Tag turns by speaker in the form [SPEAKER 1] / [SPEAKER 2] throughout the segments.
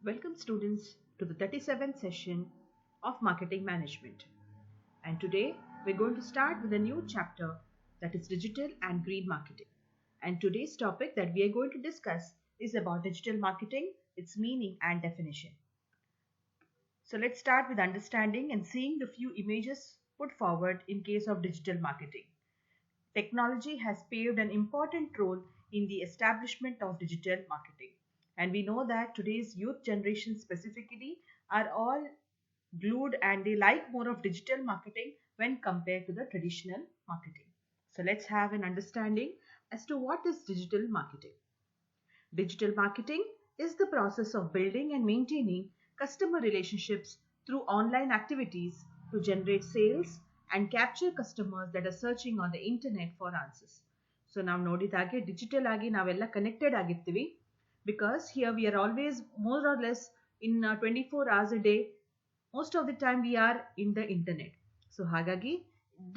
[SPEAKER 1] Welcome students to the 37th session of Marketing Management. And today we're going to start with a new chapter, that is digital and green marketing. And today's topic that we are going to discuss is about digital marketing, its meaning and definition. So let's start with understanding and seeing the few images put forward in case of digital marketing. Technology has played an important role in the establishment of digital marketing. And we know that today's youth generation specifically are all glued and they like more of digital marketing when compared to the traditional marketing. So let's have an understanding as to what is digital marketing. Digital marketing is the process of building and maintaining customer relationships through online activities to generate sales and capture customers that are searching on the internet for answers. So ನಾವು ನೋಡಿದಾಗೆ digital ಆಗಿ ನಾವೆಲ್ಲ connected ಆಗಿರ್ತೀವಿ because here we are always more or less in 24 hours a day. Most of the time we are in the internet. So ಹಾಗಾಗಿ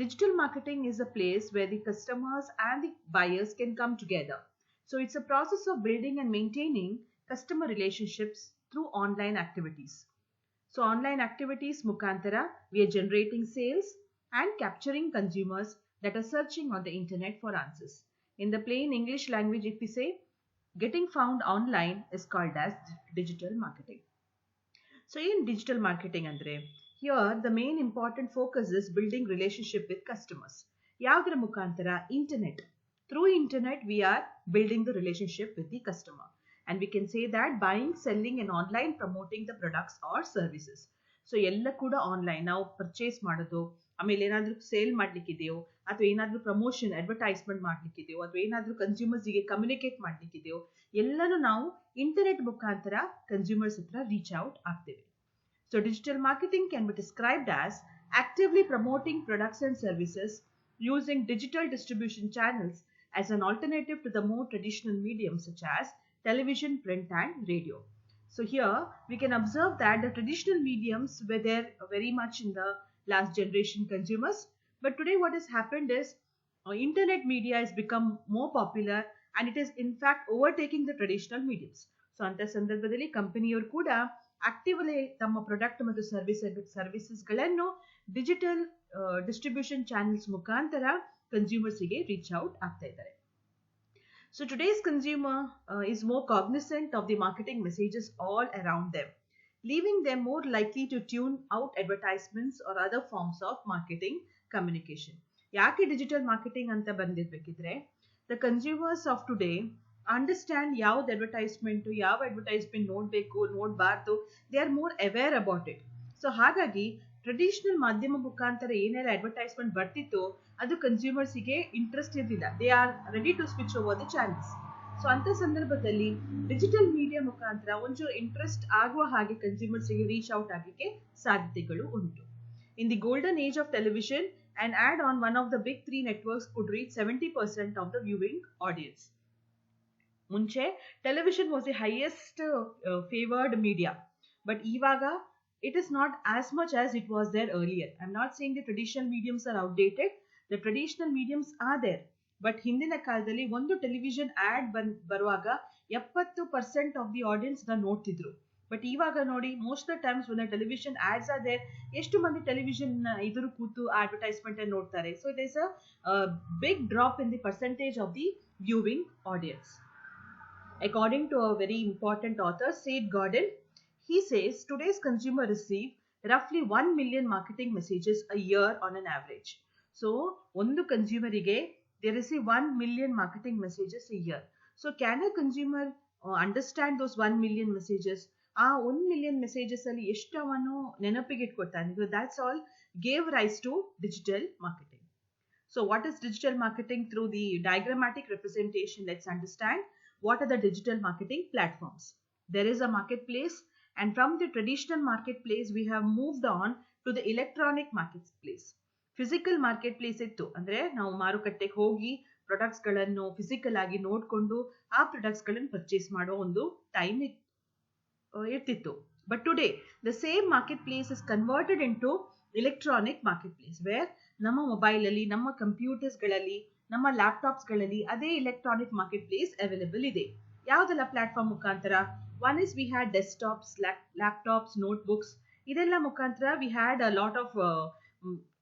[SPEAKER 1] digital marketing is a place where the customers and the buyers can come together. So it's a process of building and maintaining customer relationships through online activities. So online activities mukantara, we are generating sales and capturing consumers that are searching on the internet for answers. In the plain English language, if we say, getting found online is called as digital marketing. So in digital marketing andre, here the main important focus is building relationship with customers. Yavadra mukantara internet. Through internet, we are building the relationship with the customer. And we can say that buying, selling and online promoting the products or services. So ಎಲ್ಲ ಕೂಡ online ನಾವು purchase ಮಾಡೋದು, ಆಮೇಲೆ ಏನಾದರೂ sale ಮಾಡ್ಲಿಕ್ಕಿದೆಯೋ ಅಥವಾ ಏನಾದರೂ promotion advertisement ಮಾಡ್ಲಿಕ್ಕಿದೆಯೋ ಅಥವಾ ಏನಾದರೂ ಕನ್ಸ್ಯೂಮರ್ಸ್ಗೆ ಕಮ್ಯುನಿಕೇಟ್ ಮಾಡ್ಲಿಕ್ಕಿದೆಯೋ ಎಲ್ಲನೂ ನಾವು ಇಂಟರ್ನೆಟ್ ಮುಖಾಂತರ ಕನ್ಸ್ಯೂಮರ್ಸ್ ಹತ್ರ ರೀಚ್ ಔಟ್ ಆಗ್ತೇವೆ. So digital marketing can be described as actively promoting products and services using digital distribution channels as an alternative to the more traditional mediums such as television, print and radio. So here we can observe that the traditional mediums were there very much in the last generation consumers, but today what has happened is internet media has become more popular and it is in fact overtaking the traditional mediums. So anta sandarbhadalli companiyavu kuda actively ತಮ್ಮ product ಮತ್ತು ಸರ್ವಿಸಸ್ಗಳನ್ನು digital distribution channels ಮುಖಾಂತರ ಕನ್ಸ್ಯೂಮರ್ಸ್ಗೆ reach out ಆಗ್ತಾ ಇದ್ದಾರೆ. So today's consumer is more cognizant of the marketing messages all around them, leaving them more likely to tune out advertisements or other forms of marketing communication. ಯಾಕೆ digital marketing ಅಂತ ಬಂದಿರಬೇಕಿದ್ರೆ the consumers of today understand ಯಾವ್ದು advertisement ನೋಡಬೇಕು ನೋಡಬಾರ್ದು, they are more aware about it. So ಹಾಗಾಗಿ traditional ಮಾಧ್ಯಮ ಮುಖಾಂತರ ಏನೆಲ್ಲ ಅಡ್ವರ್ಟೈಸ್ಮೆಂಟ್ ಬರ್ತಿತ್ತು ಅದು ಕನ್ಸ್ಯೂಮರ್ಸ್ಗೆ ಇಂಟ್ರೆಸ್ಟ್ ಇರಲಿಲ್ಲ. They are ready to switch over the channels. So ಅಂತ ಸಂದರ್ಭದಲ್ಲಿ ಡಿಜಿಟಲ್ ಮೀಡಿಯಾ ಮುಖಾಂತರ ಒಂಚೂರು ಇಂಟ್ರೆಸ್ಟ್ ಆಗುವ ಹಾಗೆ ಕನ್ಸ್ಯೂಮರ್ಸ್ಗೆ ರೀಚ್ ಔಟ್ ಆಗಲಿಕ್ಕೆ ಸಾಧ್ಯತೆಗಳು ಉಂಟು. In the golden age of television an ad on one of the big three networks could reach 70% of the viewing audience. ಮುಂಚೆ television was the highest favored media, but ivaga it is not as much as it was there earlier. I'm not saying the traditional mediums are outdated. The traditional mediums are there, but ಹಿಂದಿನ ಕಾಲದಲ್ಲಿ ಒಂದು television add ಬರುವಾಗ 70% of the audience ನ ನೋಡ್ತಿದ್ರು. But ಇವಾಗ ನೋಡಿ, most of the times when the television ads are there, ಎಷ್ಟು ಮಂದಿ television ಎದುರು ಕೂತು ಅಡ್ವರ್ಟೈಸ್ಮೆಂಟ್ ಅನ್ನು ನೋಡ್ತಾರೆ. So it is a big drop in the percentage of the viewing audience. According to a very important author, Seth Godin, he says today's consumer receive roughly 1 million marketing messages a year on an average. So ಒಂದು ಕನ್ಸ್ಯೂಮರಿಗೆ they receive 1 million marketing messages a year. So can a consumer understand those 1 million messages? ಆ 1 million messages ಅಲ್ಲಿ ಎಷ್ಟು ಅವನು ನೆನಪಿಗೆ ಇಟ್ಕೊತಾನೆ? That's all gave rise to digital marketing. So what is digital marketing? Through the diagrammatic representation, let's understand what are the digital marketing platforms. There is a marketplace, and from the traditional marketplace we have moved on to the electronic marketplace. Physical marketplace ಇತ್ತು ಅಂದ್ರೆ ನಾವು ಮಾರುಕಟ್ಟೆಗೆ ಹೋಗಿ products ಗಳನ್ನು physical ಆಗಿ ನೋಡಿಕೊಂಡು ಆ products ಗಳನ್ನು ಪರ್ಚೇಸ್ ಮಾಡೋ ಒಂದು ಟೈಮ್ ಇರ್ತಿತ್ತು. But today the same marketplace is converted into electronic marketplace, where ನಮ್ಮ ಮೊಬೈಲ್ ಅಲ್ಲಿ, ನಮ್ಮ ಕಂಪ್ಯೂಟರ್ಸ್ ಗಳಲ್ಲಿ, ನಮ್ಮ ಲ್ಯಾಪ್ಟಾಪ್ಸ್ ಗಳಲ್ಲಿ ಅದೇ ಎಲೆಕ್ಟ್ರಾನಿಕ್ ಮಾರ್ಕೆಟ್ ಪ್ಲೇಸ್ ಅವೈಲೇಬಲ್ ಇದೆ. ಯಾವುದೆಲ್ಲ ಪ್ಲಾಟ್ಫಾರ್ಮ್ ಮುಖಾಂತರ? One is we had desktops, laptops, notebooks. ಇದೆಲ್ಲ ಮುಖಾಂತರ we had a lot of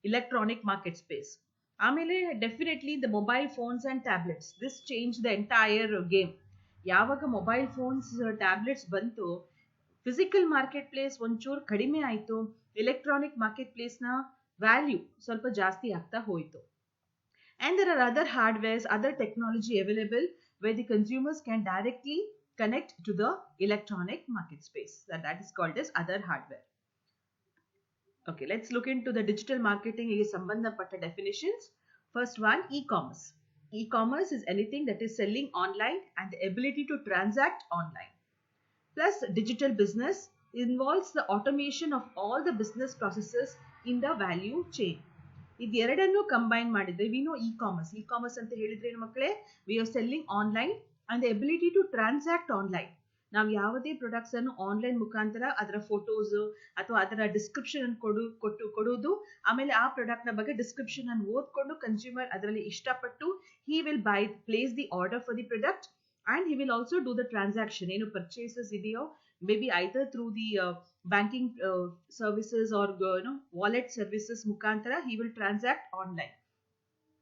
[SPEAKER 1] electronic market space. ಆಮೇಲೆ definitely the mobile phones and tablets, this change the entire game. ಯಾವಾಗ mobile phones tablets ಬಂತು, physical market place ಒಂಚೂರು ಕಡಿಮೆ ಆಯಿತು, electronic market ಪ್ಲೇಸ್ನ value ಸ್ವಲ್ಪ ಜಾಸ್ತಿ ಆಗ್ತಾ ಹೋಯಿತು. And there are other hardwares, other technology available where the consumers can directly connect to the electronic market space. That is called as other hardware. Okay, let's look into the digital marketing sambandhapatta definitions. First one, e-commerce. E-commerce is anything that is selling online and the ability to transact online. Plus, digital business involves the automation of all the business processes in the value chain. ಇದೆರಡನ್ನು combine ಮಾಡಿದ್ರೆ we know e-commerce. E-commerce ಅಂತ ಹೇಳಿದ್ರೆ ಮಕ್ಕಳೇ, we are selling online and the ability to transact online. ನಾವು ಯಾವುದೇ products ಅನ್ನು online ಮುಖಾಂತರ ಅದರ ಫೋಟೋಸ್ ಅಥವಾ ಅದರ ಡಿಸ್ಕ್ರಿಪ್ಷನ್ ಅನ್ನು ಕೊಡುವುದು, ಆಮೇಲೆ ಆ ಪ್ರಾಡಕ್ಟ್ ನ ಬಗ್ಗೆ ಡಿಸ್ಕ್ರಿಪ್ಷನ್ ಅನ್ನು ಓದ್ಕೊಂಡು ಕನ್ಸ್ಯೂಮರ್ ಅದರಲ್ಲಿ ಇಷ್ಟಪಟ್ಟು he will place the order for the product and he will also do the transaction. ಏನು purchases ಇದೆಯೋ, maybe either through the banking services or wallet services ಮುಖಾಂತರ he will transact online.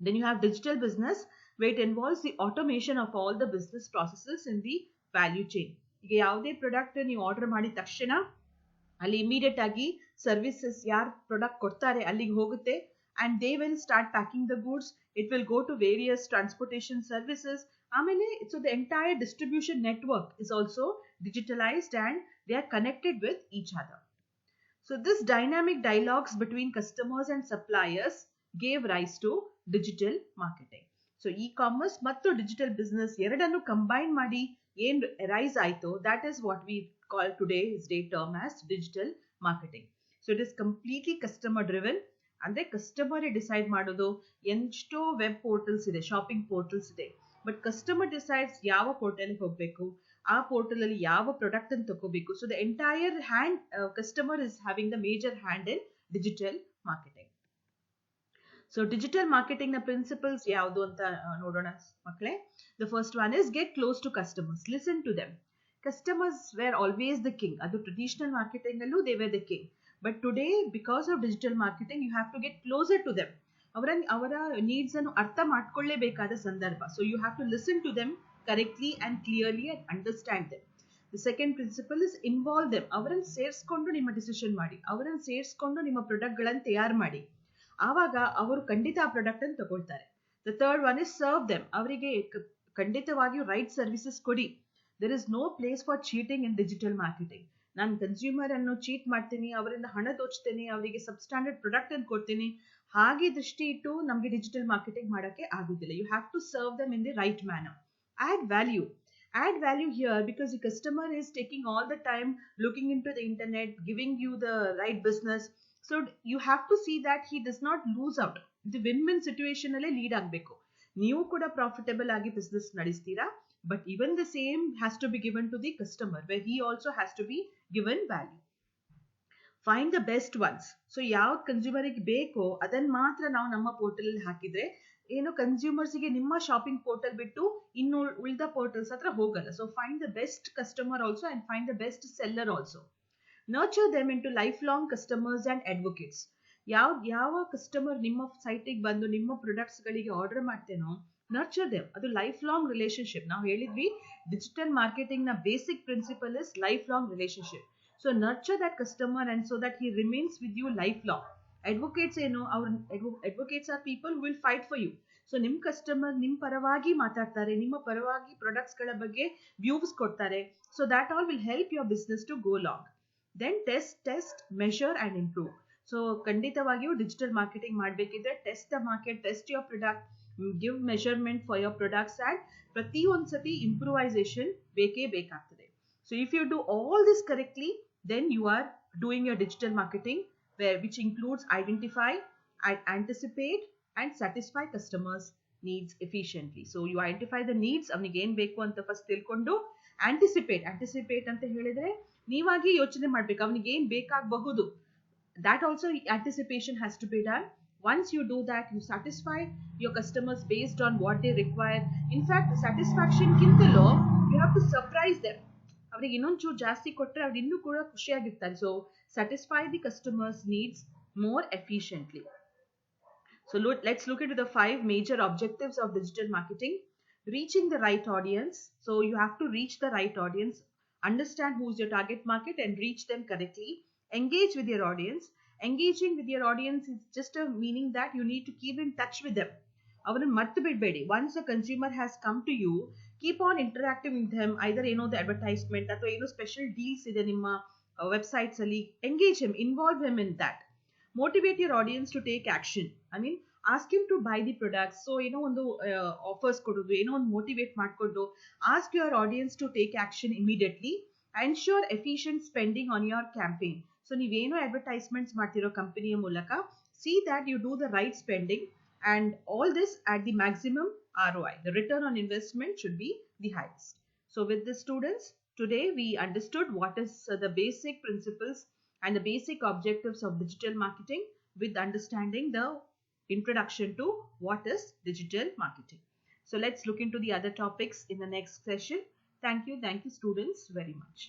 [SPEAKER 1] Then you have digital business where it involves the automation of all the business processes in the value chain. ಈಗ ಯಾವುದೇ product ನೀವು order ಮಾಡಿದ ತಕ್ಷಣ ಅಲ್ಲಿ immediate ಆಗಿ services ಯಾರು product ಕೊಡ್ತಾರೆ ಅಲ್ಲಿಗೆ ಹೋಗುತ್ತೆ and they will start packing the goods. It will go to various transportation services. ಆಮೇಲೆ so the entire distribution network is also digitalized and they are connected with each other. So this dynamic dialogues between customers and suppliers gave rise to digital marketing. So e-commerce ಮತ್ತು digital business ಎರಡನ್ನು combine ಮಾಡಿ ಏನ್ rice ಆಯ್ತು, that is what we call today's day term as digital marketing. So it is completely customer driven. ಅಂದ್ರೆ customer decide ಮಾಡೋದು. ಎಷ್ಟೋ web portals ಇದೆ, shopping portals ಇದೆ, ಬಟ್ ಕಸ್ಟಮರ್ ಡಿಸೈಡ್ಸ್ ಯಾವ ಪೋರ್ಟಲ್ ಹೋಗಬೇಕು, ಆ ಪೋರ್ಟಲ್ ಅಲ್ಲಿ ಯಾವ ಪ್ರಾಡಕ್ಟ್ ಅನ್ನು ತಗೋಬೇಕು. So the entire hand customer is having the major hand in digital marketing. So digital marketing ನ ಪ್ರಿನ್ಸಿಪಲ್ಸ್ ಯಾವುದು ಅಂತ ನೋಡೋಣ ಮಕ್ಕಳೇ. The first one is get close to customers, listen to them. Customers were always the king. ಅದು traditional marketing ಅಲ್ಲೂ they were the king. But today, because of digital marketing, you have to get closer to them. ಅವರ needs ಅನ್ನು ಅರ್ಥ ಮಾಡ್ಕೊಳ್ಳೇಬೇಕಾದ ಸಂದರ್ಭ. So you have to listen to them correctly and clearly and understand them. The second principle is involve them. ಅವರನ್ನು ಸೇರಿಸ್ಕೊಂಡು ನಿಮ್ಮ decision ಮಾಡಿ, ಅವರನ್ನು ಸೇರಿಸ್ಕೊಂಡು ನಿಮ್ಮ ಪ್ರಾಡಕ್ಟ್ ಗಳನ್ನು ತಯಾರು ಮಾಡಿ. ಆವಾಗ ಅವರು ಖಂಡಿತ ಆ ಪ್ರಾಡಕ್ಟ್ ಅನ್ನು ತಗೊಳ್ತಾರೆ. The third one is serve them. ಅವರಿಗೆ ಖಂಡಿತವಾಗಿಯೂ ರೈಟ್ ಸರ್ವಿಸಸ್ ಕೊಡಿ. There is no place for cheating in digital marketing. ನಾನು ಕನ್ಸ್ಯೂಮರ್ ಅನ್ನು ಚೀಟ್ ಮಾಡ್ತೀನಿ, ಅವರಿಂದ ಹಣ ದೋಚ್ತೇನೆ, ಅವರಿಗೆ ಸಬ್ಸ್ಟ್ಯಾಂಡರ್ಡ್ ಪ್ರಾಡಕ್ಟ್ ಅನ್ನು ಕೊಡ್ತೀನಿ, ಹಾಗೆ ದೃಷ್ಟಿ ಇಟ್ಟು ನಮಗೆ ಡಿಜಿಟಲ್ ಮಾರ್ಕೆಟಿಂಗ್ ಮಾಡೋಕ್ಕೆ ಆಗುದಿಲ್ಲ. You have to serve them in the right manner. Add value. Add value here because the customer is taking all the time looking into the internet, giving you the right business. So you have to see that he does not lose out. The win-win situation ಅಲ್ಲೇ lead ಆಗಬೇಕು. ನೀವು ಕೂಡ profitable ಆಗಿ business ನಡೆಸ್ತೀರಾ, but even the same has to be given to the customer where he also has to be given value. Find the best ones. So ಯಾವ ಕನ್ಸ್ಯೂಮರಿಗೆ ಬೇಕೋ ಅದನ್ನ ಮಾತ್ರ ನಾವು ನಮ್ಮ ಪೋರ್ಟಲ್ ಅಲ್ಲಿ ಹಾಕಿದ್ರೆ ಏನು ಕನ್ಸ್ಯೂಮರ್ಸ್ಗೆ ನಿಮ್ಮ ಶಾಪಿಂಗ್ ಪೋರ್ಟಲ್ ಬಿಟ್ಟು ಇನ್ನು ಉಳಿದ ಪೋರ್ಟಲ್ಸ್ ಹತ್ರ ಹೋಗಲ್ಲ. So find the best customer also and find the best seller also. Nurture them into lifelong customers and advocates. ಯಾವ ಕಸ್ಟಮರ್ ನಿಮ್ಮ ಸೈಟಿಗೆ ಬಂದು ನಿಮ್ಮ ಪ್ರಾಡಕ್ಟ್ಸ್ ಗಳಿಗೆ ಆರ್ಡರ್ ಮಾಡ್ತೇನೋ, ನರ್ಚರ್ ದೆಮ್. ಅದು ಲೈಫ್ ಲಾಂಗ್ ರಿಲೇಶನ್ಶಿಪ್. ನಾವು ಹೇಳಿದ್ವಿ ಡಿಜಿಟಲ್ ಮಾರ್ಕೆಟಿಂಗ್ ನ basic principle is lifelong relationship. So nurture that customer and so that he remains with you lifelong. Advocates ಏನು, ಅವ್ರ advocates are people who will fight for you. So ನಿಮ್ customer ನಿಮ್ ಪರವಾಗಿ ಮಾತಾಡ್ತಾರೆ, ನಿಮ್ಮ ಪರವಾಗಿ products ಗಳ ಬಗ್ಗೆ ವ್ಯೂಸ್ ಕೊಡ್ತಾರೆ. So that all will help your business to go long. Then test measure and improve. So ಖಂಡಿತವಾಗಿಯೂ ಡಿಜಿಟಲ್ ಮಾರ್ಕೆಟಿಂಗ್ ಮಾಡಬೇಕಿದ್ರೆ test the market, test your product, give measurement for your products and ಪ್ರತಿಯೊಂದು ಸತಿ improvisation ಬೇಕೇ ಬೇಕಾಗ್ತದೆ. So if you do all this correctly, then you are doing your digital marketing which includes identify, anticipate and satisfy customers needs efficiently. So you identify the needs, ಅವನಿಗೆ ಏನ್ ಬೇಕು ಅಂತ first ತಿಳ್ಕೊಂಡು anticipate ಅಂತ ಹೇಳಿದ್ರೆ ನೀವಾಗಿ ಯೋಚನೆ ಮಾಡ್ಬೇಕು ಅವನಿಗೆ ಏನ್ ಬೇಕಾಗಬಹುದು. That also anticipation has to be done. Once you do that, you satisfy your customers based on what they require. In fact, satisfaction kintalo, you have to surprise them. ಅವರಿಗೆ ಇನ್ನೊಂಚೂರು ಜಾಸ್ತಿ ಕೊಟ್ಟರೆ ಅವ್ರು ಇನ್ನೂ ಕೂಡ ಖುಷಿಯಾಗಿರ್ತಾರೆ. So satisfy the customers' needs more efficiently. So let's look into the 5 major objectives of digital marketing. Reaching the right audience. So you have to reach the right audience, understand who's your target market and reach them correctly. Engage with your audience. Engaging with your audience is just a meaning that you need to keep in touch with them. Once a consumer has come to you, keep on interacting with them, either the advertisement or special deals ide nimma websites alli. Engage him, involve him in that. Motivate your audience to take action. Ask him to buy the products. So ಒಂದು offers ಕೊಡೋದು, ಒಂದು motivate ಮಾಡ್ಕೊಂಡು ask your audience to take action immediately. Ensure efficient spending on your campaign. So ನೀವೇನು advertisements ಮಾಡ್ತಿರೋ ಕಂಪನಿಯ ಮೂಲಕ, see that you do the right spending and all this at the maximum ROI. The return on investment should be the highest. So with the students, today we understood what is the basic principles and the basic objectives of digital marketing, with understanding the introduction to what is digital marketing. So let's look into the other topics in the next session. Thank you students very much.